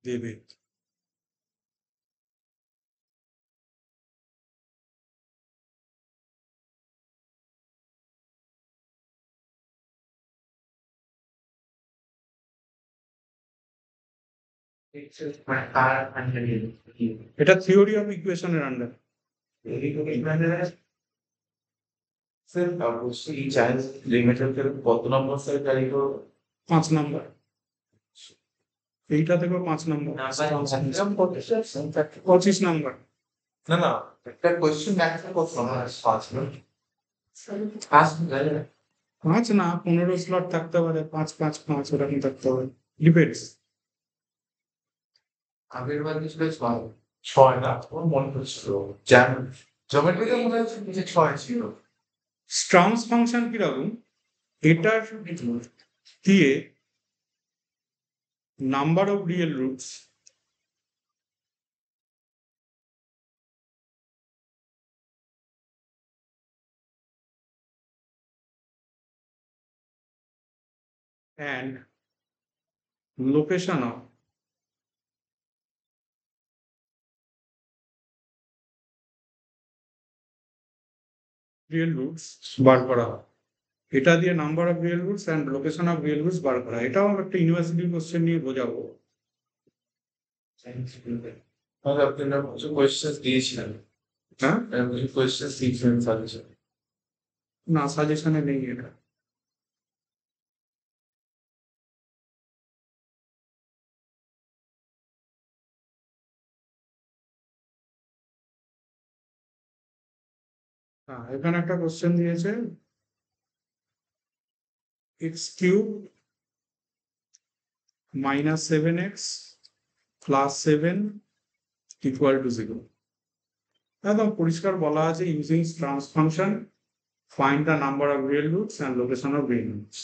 দেবে। এটা theory of ইকুয়েশনের আন্ডার। এই চাইনিজ লিমিটেড কত নম্বর স্যার তারিখ 5 নাম্বার। এইটা থেকে 5 নাম্বার। 25 নাম্বার। না না একটা কোয়েশ্চেন অ্যান্সার কত নম্বর 5 মিনিট 5 মিনিট 5 না 15 স্লট থাকতে পারে, 5 5 5 ওরকম থাকতে পারে, ডিপেন্ডস। আগের বার ছিল 6 না আমার মনে হচ্ছিল জমেট্রিতে মনে হচ্ছে নিচে 6 ছিল। স্ট্রামস ফাংশন কিরকম, এটার দিয়ে number of real roots and location of real roots বার করা হয়। এটা দিয়ে number of real roots and location of real roots বার করা হয়। এটাও একটা ইউনিভার্সিটি কোশ্চেন নিয়ে বোঝাবো। তাহলে আপনারা কিছু কোয়েশ্চেন দিয়েছিলেন, হ্যাঁ, কিছু কোয়েশ্চেন দিয়েছিলেন সাজেশন। না সাজেশনে নেই এটা। হ্যাঁ, এখানে একটা কোশ্চেন দিয়েছে, x cube minus 7x plus 7 equal to 0। একদম পরিষ্কার বলা আছে, using trans function find the number of real roots and location of real roots.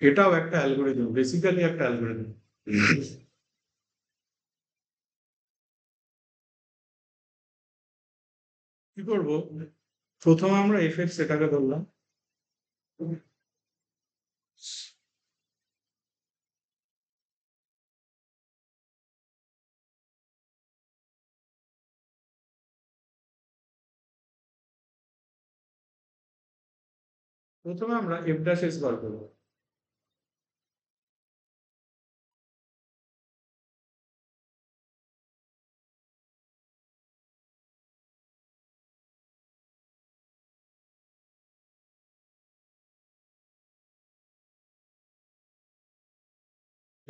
এটাও একটা অ্যালগোরিদম, বেসিক্যালি একটা অ্যালগোরিদম। কি করবো, প্রথমে আমরা এফএক্স এটাকে ধরলাম, প্রথমে আমরা এফ ড্যাশ এস বার করবো।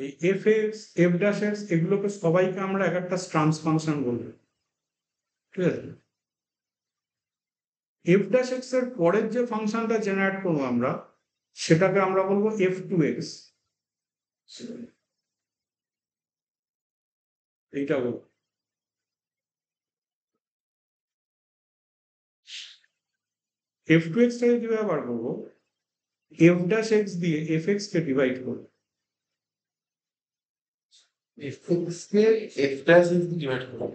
এই F x F dash x এগুলোকে সবাইকে আমরা এক একটা ট্রান্স ফাংশন বলবো, ঠিক আছে। এফ ড্যাশ এক্স এর পরের যে ফাংশনটা জেনারেট করবো আমরা, সেটাকে আমরা বলবো এফ টু এক্স। এইটা বলবো। এফ টু এক্সটাকে কিভাবে বার করবো, এফ ড্যাশ এক্স দিয়ে এফ এক্স কে ডিভাইড করবো। FX K F dash x দিয়ে ডিভাইড করব।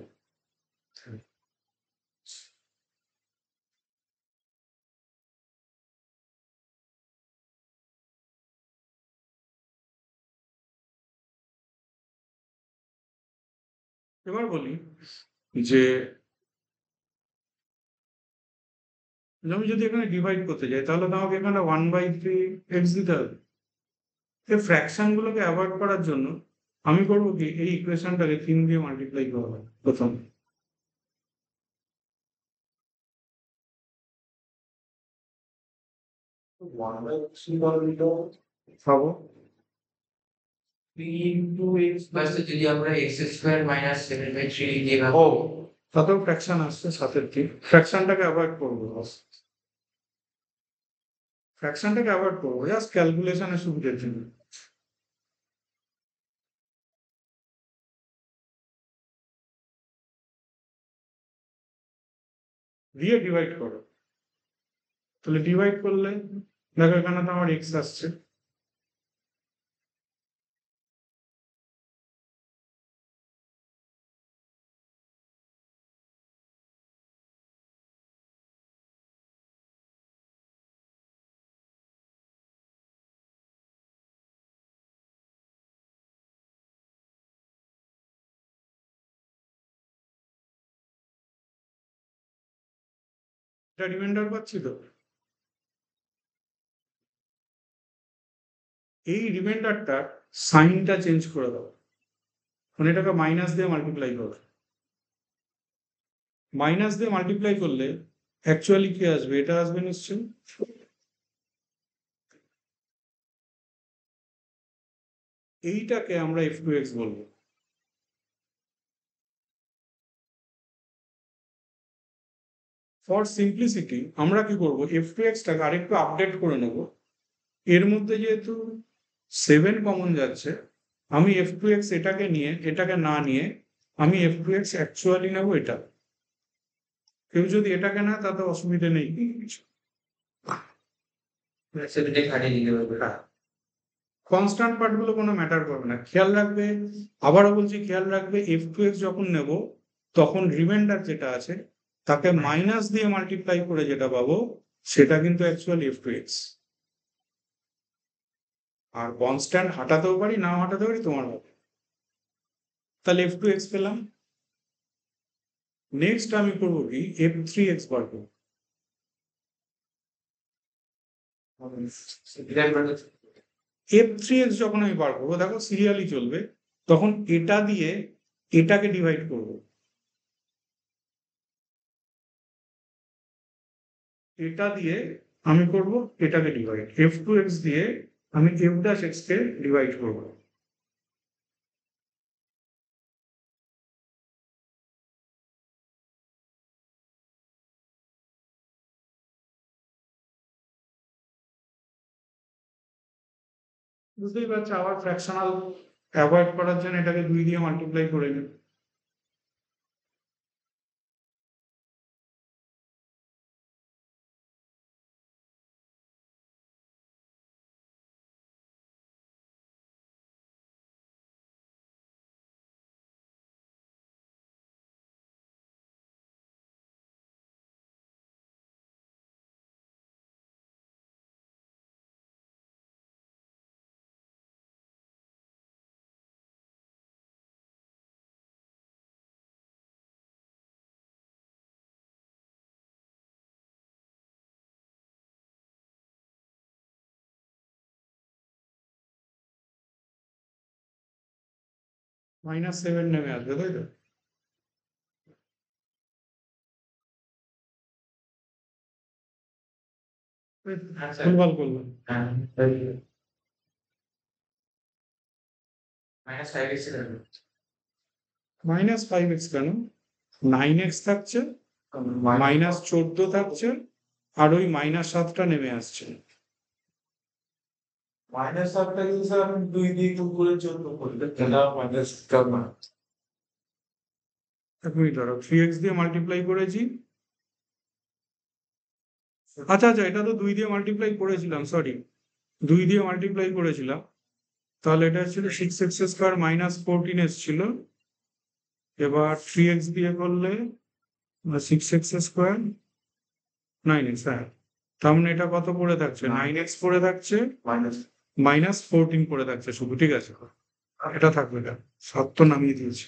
এবার বলি যে আমি যদি এখানে ডিভাইড করতে যাই, তাহলে তো আমাকে এখানে 1/3 এক্স দিতে হবে। এই ফ্র্যাকশন গুলোকে অ্যাভয়েড করার জন্য আমি করবো কি, এই ইকুয়েশনটাকে 3 দিয়ে মাল্টিপ্লাই করবো প্রথম। ওয়ান বাই থ্রি বলতো পাবো 3 ইনটু এক্স প্লাস যদি আমরা এক্স স্কয়ার মাইনাস 7/3 দিয়ে ভাগ ও, তাতেও ফ্র্যাকশন আসছে সাথের ঠিক, ফ্র্যাকশনটাকে অ্যাভয়েড করবো, ফ্র্যাকশনটাকে অ্যাভয়েড করবো জাস্ট ক্যালকুলেশনের সুবিধার জন্য। দিয়ে ডিভাইড করো, তাহলে ডিভাইড করলে দেখো এখানে তো আমার এক্স আসছে, এটা রিমাইন্ডার পাচ্ছি তো, এই রিমাইন্ডারটা সাইনটা চেঞ্জ করে দাও, মানে এটাকে মাইনাস দিয়ে মাল্টিপ্লাই করো। মাইনাস দিয়ে মাল্টিপ্লাই করলে অ্যাকচুয়ালি কি আসবে, এটা আসবে নিশ্চয়ই। এইটাকে আমরা f2x বলবো। ফর সিম্পলিসিটি আমরা কি করব, f2x টাকে আরেকটু আপডেট করে নেব। এর মধ্যে যেহেতু 7 কমন যাচ্ছে, আমি f2x এটাকে নিয়ে, এটাকে না নিয়ে আমি f2x অ্যাকচুয়ালি নেব এটা। কেউ যদি এটাকে না, তাতে অসুবিধা নেই কিছু। কনস্ট্যান্ট পার্টগুলো কোনো ম্যাটার করবে না, খেয়াল রাখবে। আবারও বলছি, খেয়াল রাখবে f2x যখন নেব তখন রিমাইন্ডার যেটা আছে তাকে মাইনাস দিয়ে মাল্টিপ্লাই করে যেটা পাবো সেটা কিন্তু অ্যাকচুয়ালি f2x। আর কনস্ট্যান্ট হাঁটাতেও পারি, নাও হাঁটাতে পারি, তোমার হবে। তাহলে f2x পেলাম। নেক্সট আমি করবো কি, f3x বার করবো। f3x যখন আমি বার করবো, দেখো সিরিয়ালি চলবে, তখন এটা দিয়ে এটাকে ডিভাইড করব। এটা দিয়ে আমি করব এটাকে ডিভাইড, f2x দিয়ে আমি f'(x) কে ডিভাইড করব। বুঝতেই পারছো, আবার ফ্র্যাকশনাল অ্যাভয়েড করার জন্য এটাকে 2 দিয়ে মাল্টিপ্লাই করে নিই। -7 নেমে আসবে, তাই তো? ভুলভাল করলাম। -5x কেন, 9x থাকছে, -14 থাকছে, আর ওই -7টা নেমে আসছে। -7টা কিন্তু স্যার আমি 2 দিয়ে 2 করে 14 করলে এটা মাইনাস করব। এক মিনিট ধরো, 3x দিয়ে মাল্টিপ্লাই করেছি। আচ্ছা আচ্ছা, এটা তো 2 দিয়ে মাল্টিপ্লাই করেছিলাম, সরি, 2 দিয়ে মাল্টিপ্লাই করেছিলাম। তাহলে এটা ছিল 6x² -14 এসেছিল। এবার 3x দিয়ে করলে 6x², 9x, হ্যাঁ। তার মানে এটা কত পড়ে থাকছে, 9x পড়ে থাকছে, -14 পড়ে থাকছে শুধু, ঠিক আছে। এটা থাকবে না, 7 তো নামিয়ে দিয়েছি।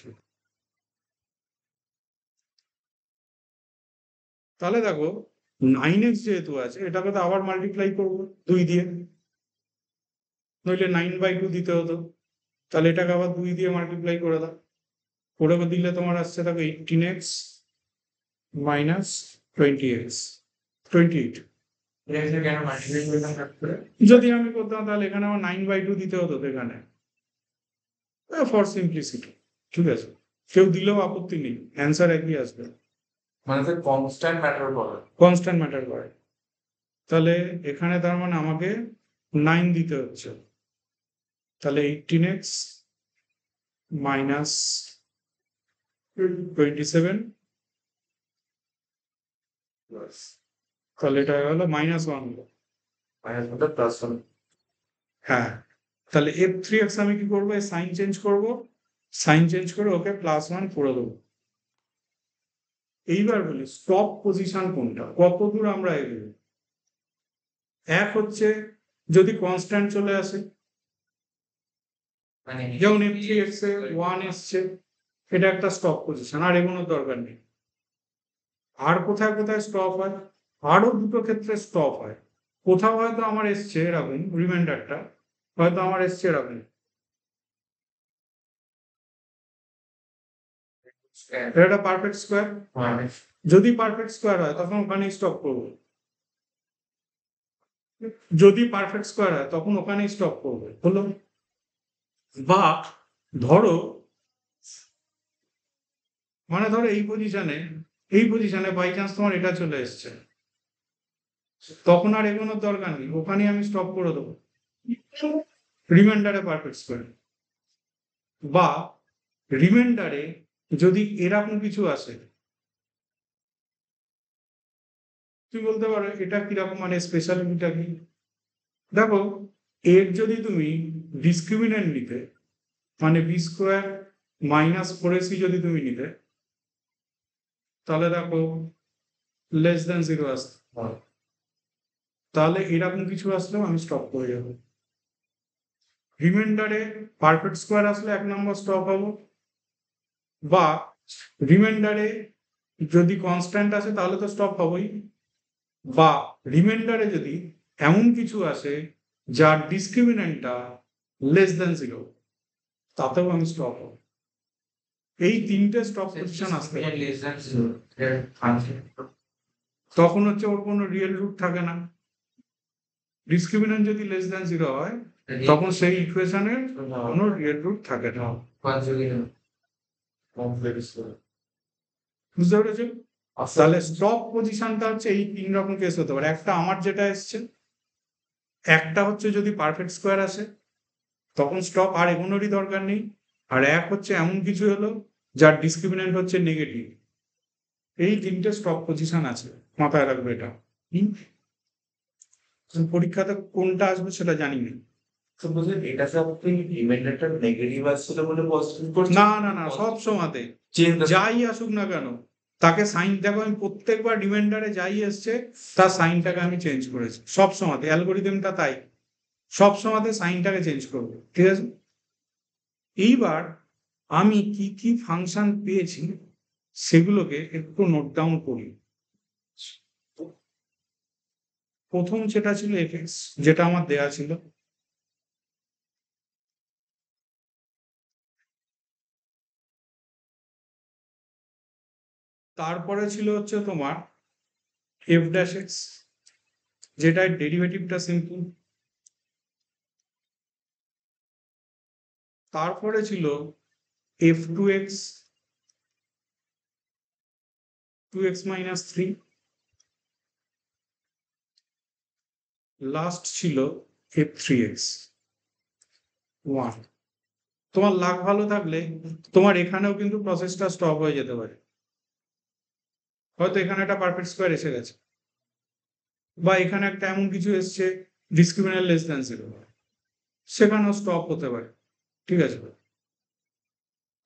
তাহলে দেখো, 9x যেহেতু আছে, এটাকে তো আবার মাল্টিপ্লাই করবো 2 দিয়ে, নইলে 9/2 দিতে হতো। তাহলে এটাকে আবার 2 দিয়ে মাল্টিপ্লাই করে দাও, করে দিলে তোমার আসছে দেখো 18x -20x, 28। যদি আমি করতাম তাহলে এখানে আমার 9/2 দিতে হতো তো এখানে, ফর সিম্পলিসিটি, ঠিক আছে। কেউ দিলেও আপত্তি নেই, অ্যান্সার একই আসবে। মানে স্যার কনস্ট্যান্ট ম্যাটার করে। কনস্ট্যান্ট ম্যাটার করে। তাহলে এখানে তার মানে আমাকে 9 দিতে হচ্ছে, তাহলে 18x -27, তাহলে এটা হলো -1 হলো। -1 হ্যাঁ, তাহলে f3x আমি কি করবো, সাইন চেঞ্জ করব, সাইন চেঞ্জ করে ওকে +1 করে দেবো। এইবার বলি স্টপ পজিশন কোনটা, কত দূর আমরা এগোবো। এক হচ্ছে যদি কনস্ট্যান্ট চলে আসে, যেমন f3x এ 1 এসছে, এটা একটা স্টপ পজিশন, আর এগোনোর দরকার নেই। আর কোথায় কোথায় স্টপ হয়, আরো দুটো ক্ষেত্রে স্টপ হয়। কোথাও হয়তো আমার এসছে এরকম রিমাইন্ডারটা, হয়তো আমার এসছে এরকম, এটা পারফেক্ট স্কোয়ার। যদি পারফেক্ট স্কোয়ার হয় তখন ওখানেই স্টপ করবো, যদি পারফেক্ট স্কোয়ার হয় তখন ওখানেই স্টপ করবো, হলো। বা ধরো মানে ধরো এই পজিশনে বাই চান্স তোমার এটা চলে এসছে, তখন আর এগোনোর দরকার নেই, ওখানেই আমি স্টপ করে দেবো, রিমাইন্ডারে পারফেক্ট স্কোয়ার। বা রিমাইন্ডারে যদি এরকম কিছু আসে, তুমি বলতে পারো এটা কিরকম, মানে স্পেশালিটিটা কি? দেখো, এর যদি তুমি ডিসক্রিমিনেন্ট নিতে, মানে বি স্কোয়ার মাইনাস 4ac যদি তুমি নিতে, তাহলে দেখো লেস দেন 0 আসতো, তাহলে এরকম কিছু আসলেও আমি স্টপ করে যাবো। রিমাইন্ডারে পারফেক্ট স্কোয়ার আসলে 1 নম্বর স্টপ হবো, বা রিমাইন্ডারে যদি কনস্ট্যান্ট আসে তাহলে তো স্টপ হবই, বা রিমাইন্ডারে যদি এমন কিছু আসে যার ডিসক্রিমিনেন্টটা লেস দেন 0, তাতেও আমি স্টপ হব। এই তিনটে স্টপ পজিশন আসতে পারে। তখন হচ্ছে ওর কোনো রিয়েল রুট থাকে না। ডিসক্রিমিনেন্ট যদি লেস দেন 0 হয় তখন সেই ইকুয়েশনের কোনো রিয়েল রুট থাকে না। বুঝতে পেরেছো? তাহলে স্টপ পজিশনটা হচ্ছে এই 3 রকম কেস হতে পারে। একটা আমার যেটা এসছে, একটা হচ্ছে যদি পারফেক্ট স্কোয়ার আসে তখন স্টপ, আর এগোনোরই দরকার নেই। আর এক হচ্ছে এমন কিছু হলো যার ডিসক্রিমিনেন্ট হচ্ছে নেগেটিভ। এই 3টে স্টপ পজিশন আছে, মাথায় রাখবে এটা। পরীক্ষাতে কোনটা আসবে সেটা জানি না। এটাতে আপনি রিমাইন্ডারটা নেগেটিভ আসছিল বলে পজিটিভ না না না, সব সময়তে যাই আসুক না কেন তাকে সাইন, দেখো আমি প্রত্যেকবার রিমাইন্ডারে যাই এসছে তার সাইনটাকে আমি চেঞ্জ করেছি সব সময়তে, অ্যালগোরিদমটা তাই সব সময়তে সাইনটাকে চেঞ্জ করবো, ঠিক আছে। এইবার আমি কি কি ফাংশন পেয়েছি সেগুলোকে একটু নোট ডাউন করি। প্রথম যেটা ছিল এফএক্স, যেটা আমার দেয়া ছিল, তারপরে ছিল হচ্ছে তোমার এফ ড্যাশ এক্স, যেটার ডেরিভেটিভটা সিম্পল। তারপরে ছিল F two X, 2x minus 3। Last ছিল এফ থ্রি এক্স 1। তোমার লাক ভালো থাকলে তোমার এখানেও কিন্তু প্রসেসটা স্টপ হয়ে যেতে পারে, হয়তো এখানে একটা পারফেক্ট স্কোয়ার এসে গেছে, বা এখানে একটা এমন কিছু এসছে ডিসক্রিমিনেন্ট লেস দ্যান 0, সেখানেও স্টপ হতে পারে, ঠিক আছে।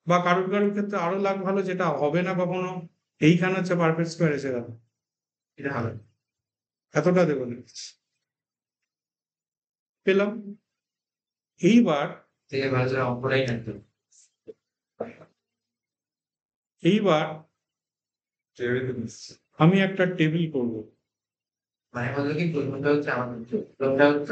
বা কারোর কারোর ক্ষেত্রে আরো লাক ভালো, যেটা হবে না কখনো, এইখানে হচ্ছে পারফেক্ট স্কোয়ার এসে গেল, এটা হবে, এতটা দেবো না, পেলাম। এইবার এইবার আমি একটা টেবিল করব, মানে বললো কি প্রথমটা হচ্ছে আমাদের প্রথমটা হচ্ছে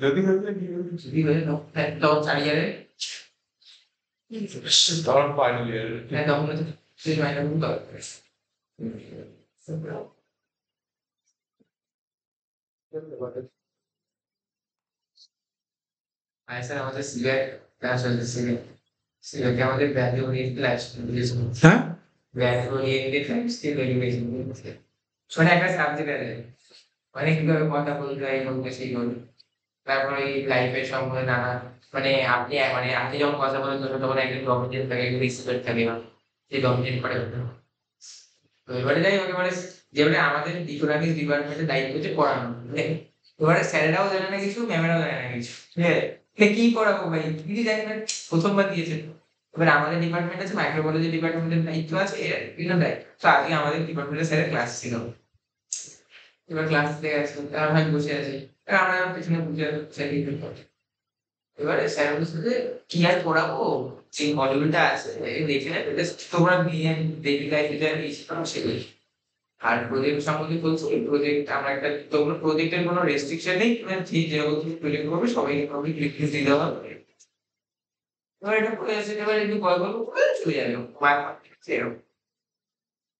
যদি তখন 4 ইয়ারে তখন ফাইনাল ইয়ার তখন হচ্ছে সেই মাইনাস গুলো স্যার আমাদের সিলেট ক্লাস হচ্ছে সিলেট সিলেটে আমাদের ভ্যালু ওরিয়েন্টেড ক্লাস হ্যাঁ ভ্যালু ওরিয়েন্টেড স্কিল এডুকেশন মানে একটা সাবজেক্ট আছে মানে কিভাবে কথা বলতে হয় বলতে সেই বলতে তারপরে এই লাইফের সম্বন্ধে নানা মানে আপনি যখন কথা বলেন তখন একজন ডমিনেন্ট থাকে একজন রিসিভার থাকে না যে ডমিনেন্ট করে তো এবারে যাই হোক এবারে যেবারে আমাদের ইকোনমিক্স ডিপার্টমেন্টের দায়িত্ব হচ্ছে পড়ানো এবারে স্যারেরাও জানে না কিছু ম্যামেরাও জানে না কিছু হ্যাঁ কি পড়াবো ভাই কিছু জানি না প্রথমবার দিয়েছে এবার আমাদের ডিপার্টমেন্ট আছে মাইক্রোবায়োলজি ডিপার্টমেন্টের দায়িত্ব আছে বিভিন্ন দায়িত্ব তো আজকে আমাদের ডিপার্টমেন্টের স্যারের ক্লাস ছিল এবার ক্লাস থেকে আসছে তারা ভাই বসে আছে আমরা পেছনে বুঝে এবারে স্যার বলছে যে কি আর পড়াবো, যে মডিউলটা আছে দেখে নেবে, জাস্ট তোমরা নিয়ে ডেইলি লাইফে যা সেগুলো। আর প্রজেক্ট সম্বন্ধে বলছি, প্রজেক্ট আমরা একটা, তোমরা প্রজেক্টের কোনো রেস্ট্রিকশন নেই, তুমি যে যেরকম তুমি প্রজেক্ট করবে সবাইকে কাউকে ক্লিক দিয়ে দেওয়া হবে। এবার এটা করে আসে, এবার একটু কল করবো করে চলে যাবে এরকম।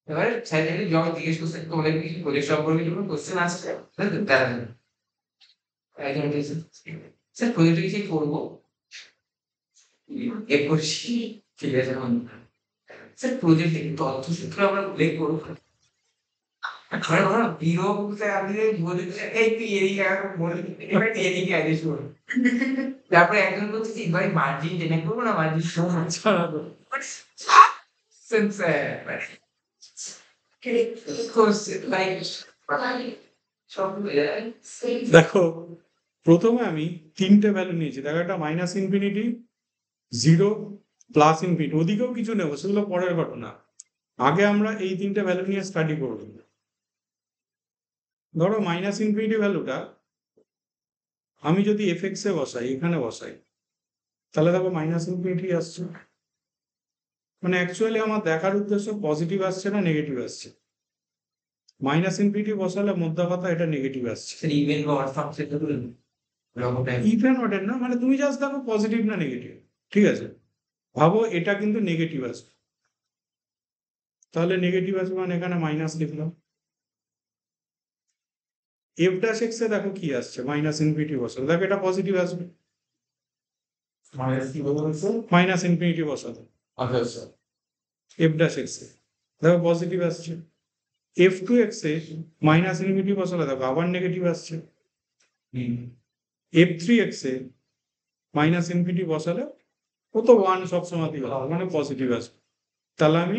এবারে স্যার যদি যখন জিজ্ঞেস করছে তোমাদের কিছু প্রজেক্ট সম্পর্কে কোনো কোশ্চেন আসছে, তারা একজন বলছে, স্যার প্রজেক্টে কিছু করবো এ করছি, ঠিক আছে এখন স্যার প্রজেক্টে তথ্যসূত্র আমরা উল্লেখ করবো। ঘরে ঘরে বিরক্ত আপনি বলে দিলেন, এই তুই এদিকে আয়, বলে দিলেন, এবার তুই এদিকে আয় যে শোন। তারপরে একজন বলছে যে ভাই মার্জিন টেনে করবো না মার্জিন ছাড়া করবো, মানে করছে ভাই সব হয়ে যায়। দেখো, প্রথমে আমি তিনটে ভ্যালু নিয়েছি। দেখো, একটা মাইনাস ইনফিনিটি, 0, প্লাস ইনফিনিটি, ওদিকেও কিছু নেবো, সেগুলো পরের ঘটনা। আগে আমরা এই তিনটে ভ্যালু নিয়ে স্টাডি করব। ধরো মাইনাস ইনফিনিটি ভ্যালুটা আমি যদি এফএক্স এ বসাই, এখানে বসাই, তাহলে দেখো মাইনাস ইনফিনিটি আসছে। মানে অ্যাকচুয়ালি আমার দেখার উদ্দেশ্য পজিটিভ আসছে না নেগেটিভ আসছে। মাইনাস ইনফিনিটি বসালে মোদ্দা কথা এটা নেগেটিভ আসছে। ইভেন বা অড ফাংশন তো ইভেন অডের না, মানে তুমি জাস্ট দেখো পজিটিভ না নেগেটিভ, ঠিক আছে? ভাবো এটা কিন্তু নেগেটিভ আসবে, তাহলে নেগেটিভ আসবে, মানে এখানে মাইনাস লিখলাম। এফ ড্যাশ এক্স এ দেখো কি আসছে, মাইনাস ইনফিনিটি বসালে, দেখো এটা পজিটিভ আসবে। মাইনাস ইনফিনিটি বসালে আচ্ছা এফ ড্যাশ এক্স এ দেখো পজিটিভ আসছে। এফ টু এক্স এ মাইনাস ইনফিনিটি বসালে দেখো আবার নেগেটিভ আসছে। এফ থ্রি এক্স এ মাইনাস ইনফিনিটি বসালে ও তো 1 সবসময় দিবে, মানে পজিটিভ আসবে। তাহলে আমি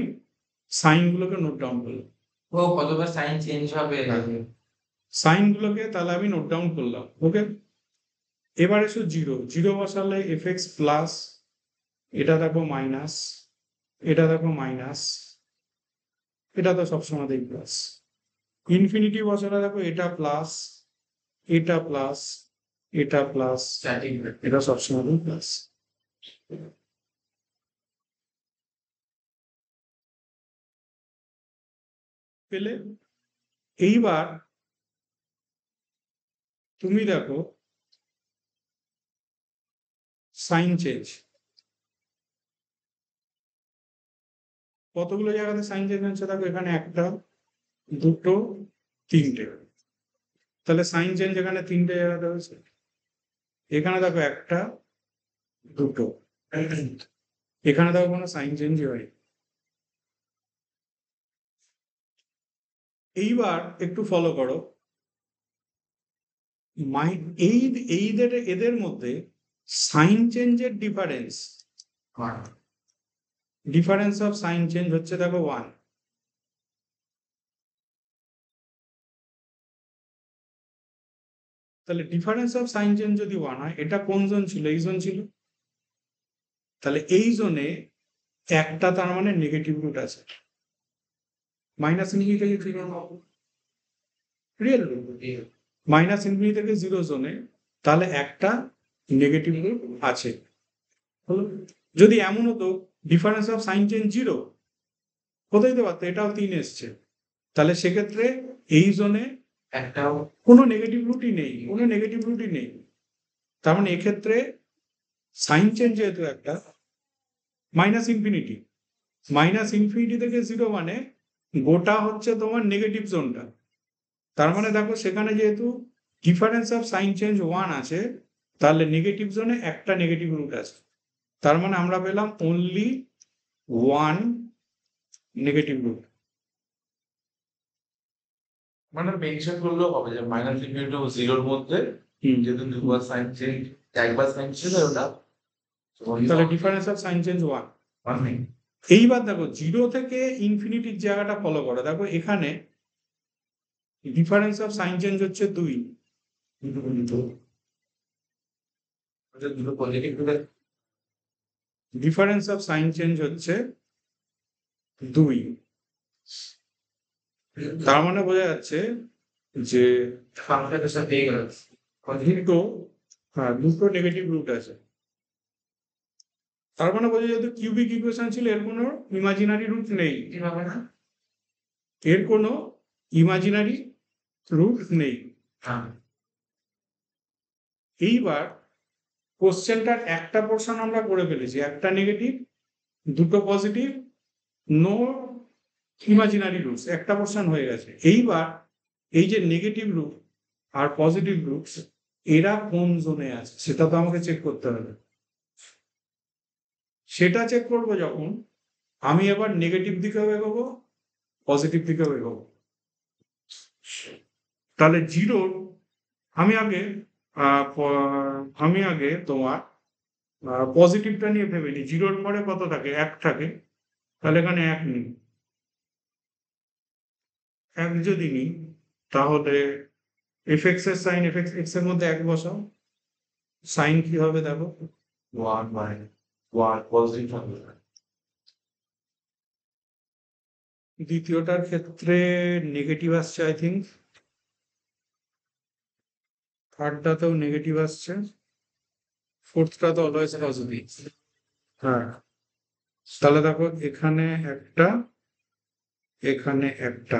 সাইন গুলোকে নোট ডাউন করলাম। ও কতবার সাইন চেঞ্জ হবে, সাইন গুলোকে তাহলে আমি নোট ডাউন করলাম। ওকে, এবার এসো 0, 0 বসালে এফ এক্স প্লাস, এটা দেখো মাইনাস, এটা দেখো মাইনাস, এটা তো সবসময় দেই প্লাস। ইনফিনিটি বসালে দেখো এটা প্লাস, এটা প্লাস, এটা প্লাস, এটা সবসময় দেই প্লাস। পেলে এইবার তুমি দেখো সাইন চেঞ্জ, কতগুলো জায়গাতে সাইন চেঞ্জ হচ্ছে দেখো, এখানে একটা, দুটো, তিনটে। তাহলে সাইন চেঞ্জ এখানে তিনটে জায়গাতে হয়েছে। এখানে দেখো একটা, দুটো, এখানে দেখো কোনো সাইন চেঞ্জ হয়। এইবার একটু ফলো করো, এই এদের মধ্যে সাইন চেঞ্জের ডিফারেন্স অফ সাইন চেঞ্জ হচ্ছে দেখো 1। তাহলে ডিফারেন্স অফ সাইন চেঞ্জ যদি 1 হয়, এটা কোন জোন ছিল? এই জোন ছিল। তাহলে এই জোনে একটা, তার মানে নেগেটিভ রুট আছে। মাইনাস ইনফিনিটি থেকে রিয়েল মাইনাস ইনফিনিটি থেকে 0 জোনে, তাহলে একটা নেগেটিভ রুট আছে। হলো, যদি এমন হতো ডিফারেন্স অফ সাইন চেঞ্জ 0, কোথায় দিতে পারতো, এটাও 3 এসছে, তাহলে সেক্ষেত্রে এই জোনে একটাও কোনো নেগেটিভ রুটই নেই, কোনো নেগেটিভ রুটই নেই। তার মানে এক্ষেত্রে সাইন চেঞ্জ যেহেতু একটা, মাইনাস ইনফিনিটি থেকে 0 মানে গোটা হচ্ছে তোমার নেগেটিভ জোনটা। তার মানে দেখো সেখানে যেহেতু ডিফারেন্স অফ সাইন চেঞ্জ 1 আছে, তাহলে নেগেটিভ জোনে একটা নেগেটিভ রুট আছে। তার মানে আমরা পেলাম অনলি 1 নেগেটিভ রুট। মানে মেনশন করলেও হবে যে মাইনাস ইনফিনিটি ও 0 এর মধ্যে যেহেতু দুবার সাইন চেঞ্জ, একবার সাইন ছিল ওটা, তাহলে ডিফারেন্স অফ সাইন চেঞ্জ 1। মানে এইবার দেখো 0 থেকে ইনফিনিটির জায়গাটা ফলো করো, দেখো এখানে ডিফারেন্স অফ সাইন চেঞ্জ হচ্ছে 2। দুটো positive, difference of sign change হচ্ছে 2। তার মানে বোঝা যাচ্ছে যে ফাংশনের সাথে দুটো, হ্যাঁ, দুটো নেগেটিভ রুট আছে। তার মানে বোঝা যেত কিউবিক ইকুয়েশন ছিল, এর কোনো ইমাজিনারি রুট নেই, কিভাবে না? এর কোনো ইমাজিনারি রুট নেই। হ্যাঁ। এইবার কোশ্চেনটার একটা পোর্শন আমরা করে ফেলেছি, একটা নেগেটিভ, দুটো পজিটিভ, নো ইমাজিনারি রুটস, একটা পোর্শন হয়ে গেছে। এইবার এই যে নেগেটিভ রুট আর পজিটিভ রুটস এরা কোন জোনে আছে সেটা তো আমাকে চেক করতে হবে। সেটা চেক করবো যখন আমি এবার নেগেটিভ দিকেও এগোবো, পজিটিভ দিকেও এগোবো। তাহলে জিরোর আমি আগে তোমার পজিটিভটা নিয়ে ভেবে নিই। জিরোর পরে কত থাকে? 1 থাকে। তাহলে এখানে 1 নিই। 1 যদি নিই তাহলে fx এর সাইন, fx x এর মধ্যে 1 বসাও, সাইন কি হবে দেখো? 1 মাইনাস 1 পজিটিভ থাকবে। দ্বিতীয়টার ক্ষেত্রে নেগেটিভ আসছে আই থিঙ্ক, থার্ডটাতেও নেগেটিভ আসছে, ফোর্থটা তো অলওয়েজ পজিটিভ। হ্যাঁ, তাহলে দেখো এখানে একটা, এখানে একটা,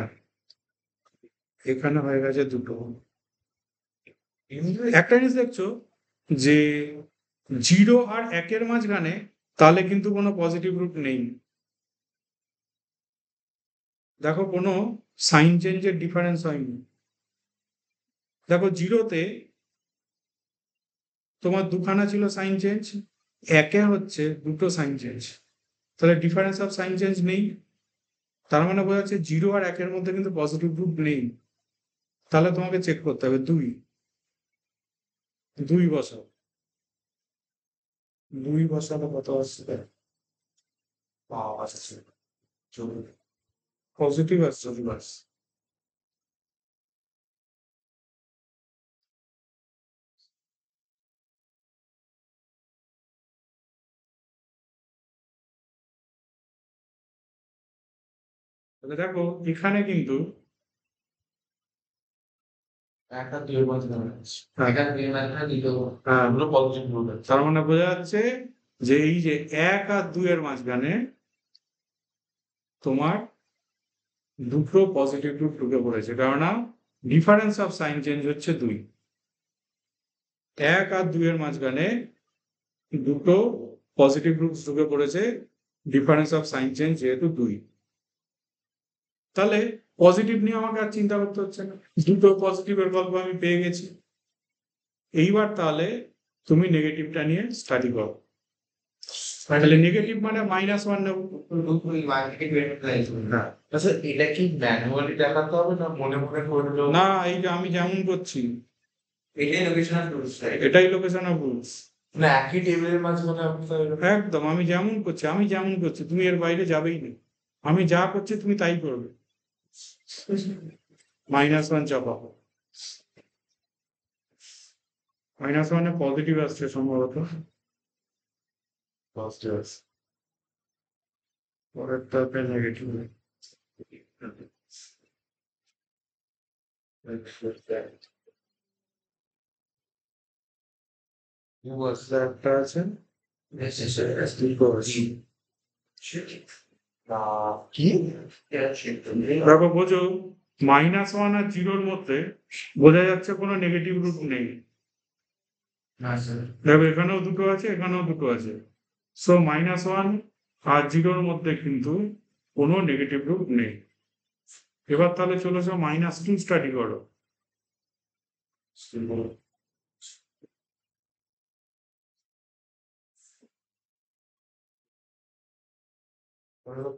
এখানে হয়ে গেছে দুটো। একটা জিনিস দেখছো যে 0 আর 1 এর মাঝখানে তাহলে কিন্তু কোনো পজিটিভ রুট নেই। দেখো কোনো সাইন চেঞ্জের ডিফারেন্স হয়নি। দেখো 0-তে তোমার দুখানা ছিল সাইন চেঞ্জ, 1-এ হচ্ছে দুটো সাইন চেঞ্জ, তাহলে ডিফারেন্স অফ সাইন চেঞ্জ নেই। তার মানে বোঝা যাচ্ছে 0 আর 1-এর মধ্যে কিন্তু পজিটিভ রুট নেই। তাহলে তোমাকে চেক করতে হবে 2 বসাও। 2 বসালে কত আসছে? আসছে পজিটিভ আসছে। তাহলে দেখো এখানে কিন্তু একটা 2 এর মাঝখানে আছে। এটা 2 মাত্রা দিল। এগুলো পজিটিভ রুট আছে। তার মানে বোঝা যাচ্ছে যে এই যে 1 আর 2 এর মাঝখানে তোমার দুটো পজিটিভ রুট ঢুকে পড়েছে, কেননা ডিফারেন্স অফ সাইন চেঞ্জ হচ্ছে 2। 1 আর 2 এর মাঝখানে দুটো পজিটিভ রুট ঢুকে পড়েছে, ডিফারেন্স অফ সাইন চেঞ্জ যেহেতু 2। তাহলে পজিটিভ নিয়ে আমাকে আর চিন্তা করতে হচ্ছে না, দুটো পজিটিভের গল্প আমি পেয়ে গেছি। এইবার তাহলে তুমি নেগেটিভটা নিয়ে স্টাডি করো। তাহলে নেগেটিভ মানে -1 নেব। ওই 1 থেকে 20 লাইন। হ্যাঁ, আচ্ছা এটা কি ম্যানুয়ালি দেখাতে হবে না মনে মনে করলেও? না এই যে আমি যেমন করছি এটাই লোকেশন অফ রুটস, রাইট? এটাই লোকেশন অফ রুটস। না একই টেবিলের মাঝখানে আপনি তো এরকম- একদম আমি যেমন করছি তুমি এর বাইরে যাবেই না। আমি যা করছি তুমি তাই করবে। -1 চাপাবো, -1 পজিটিভ আসছে সম্ভবত, positive আছে। পরেরটাতে নেগেটিভ। একটা আছে, দুটো আছে। কি? দেখো বোঝো -1 আর 0-র মধ্যে বোঝা যাচ্ছে কোনো নেগেটিভ রুট নেই। দেখো এখানেও দুটো আছে, এখানেও দুটো আছে। সো -1 আর 0-র মধ্যে কিন্তু কোনো নেগেটিভ রুট নেই। এবার তাহলে চলে যাও -2 স্টাডি করো।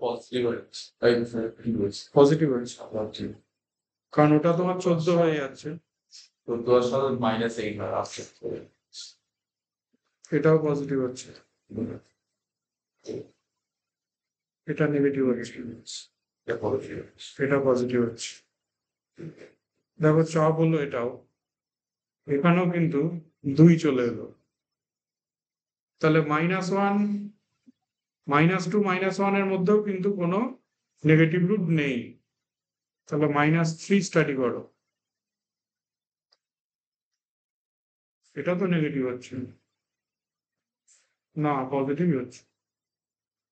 পজিটিভ আছে। পজিটিভ আছে, কারণ ওটা তোমার 14 হয়ে যাচ্ছে, তো 10 সালে -8 আর আসছে। এটাও পজিটিভ হচ্ছে, এটা নেগেটিভ হচ্ছে, এটা positive আছে। এটা পজিটিভ হচ্ছে। দেখো চাপ হলো এটাও, এখানেও কিন্তু 2 চলে এলো। তাহলে -1, -2, -1 এর মধ্যেও কিন্তু কোনো নেগেটিভ রুট নেই। তাহলে -3 স্টাডি করো, এটা তো নেগেটিভ হচ্ছে না, পজিটিভই হচ্ছে।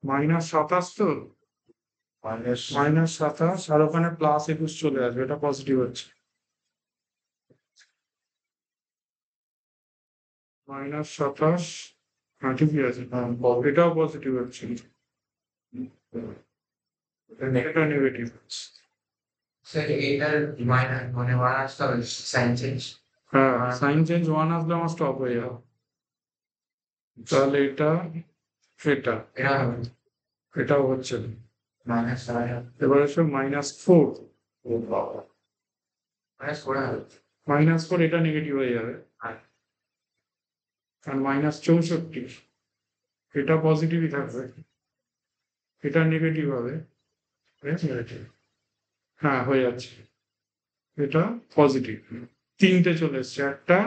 -27 তো, মাইনাস -27 আর ওখানে +21 চলে আসবে, এটা পজিটিভ হচ্ছে। -27, হ্যাঁ ঠিকই আছে, এটাও পজিটিভ হচ্ছে, এটা নেগেটিভ হচ্ছে। স্যার এটার মাইনাস মানে 1 আসতে হবে সাইন চেঞ্জ। হ্যাঁ, সাইন চেঞ্জ 1 আসলে আমার স্টপ হয়ে যাবে। তাহলে এটা এটা হবে এটাও হচ্ছে না। মাইনাস এবার এসে -4, মাইনাস 4 হবে। -4 এটা নেগেটিভ হয়ে যাবে। আর -64 এটা পজিটিভই থাকবে, এটা নেগেটিভ হবে। হ্যাঁ হয়ে যাচ্ছে, এটা পজিটিভ। 3টে চলে এসছে, 1টা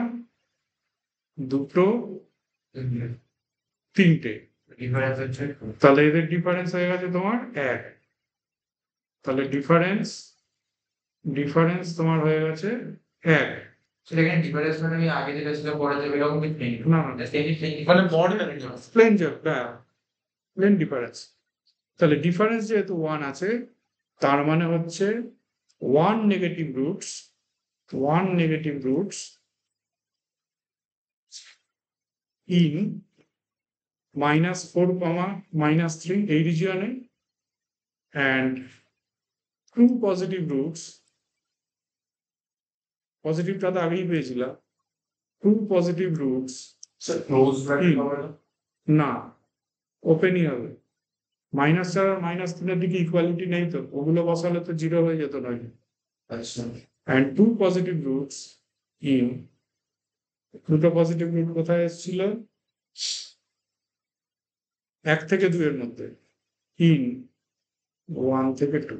2টো 3টে, ডিফারেন্স হচ্ছে তাহলে এদের ডিফারেন্স হয়ে গেছে তোমার 1। তাহলে ডিফারেন্স তোমার হয়ে গেছে 1। সেটা এখানে ডিফারেন্স মানে আমি আগে যেটা ছিল পরে যাবে এরকম কিছু নেই। না জাস্ট এনি মানে মডেল প্লেন ডিফারেন্স। তাহলে ডিফারেন্স যেহেতু 1 আছে, তার মানে হচ্ছে 1 নেগেটিভ রুটস ইন -4, -3 এই রিজিয়নে, and 2 পজিটিভ রুটস, পজিটিভটা তো আগেই পেয়েছিলাম, 2 পজিটিভ রুটস ক্লোজ ব্র্যাকেট হবে না? না, ওপেনই হবে। -4 আর -3 এর দিকে ইকুয়ালিটি নেই তো, ওগুলো বসালে তো 0 হয়ে যেত নয়। আচ্ছা and 2 পজিটিভ রুটস ইন, দুটো পজিটিভ রুট কোথায় এসেছিল? 1 থেকে 2 এর মধ্যে, ইন 1 থেকে 2।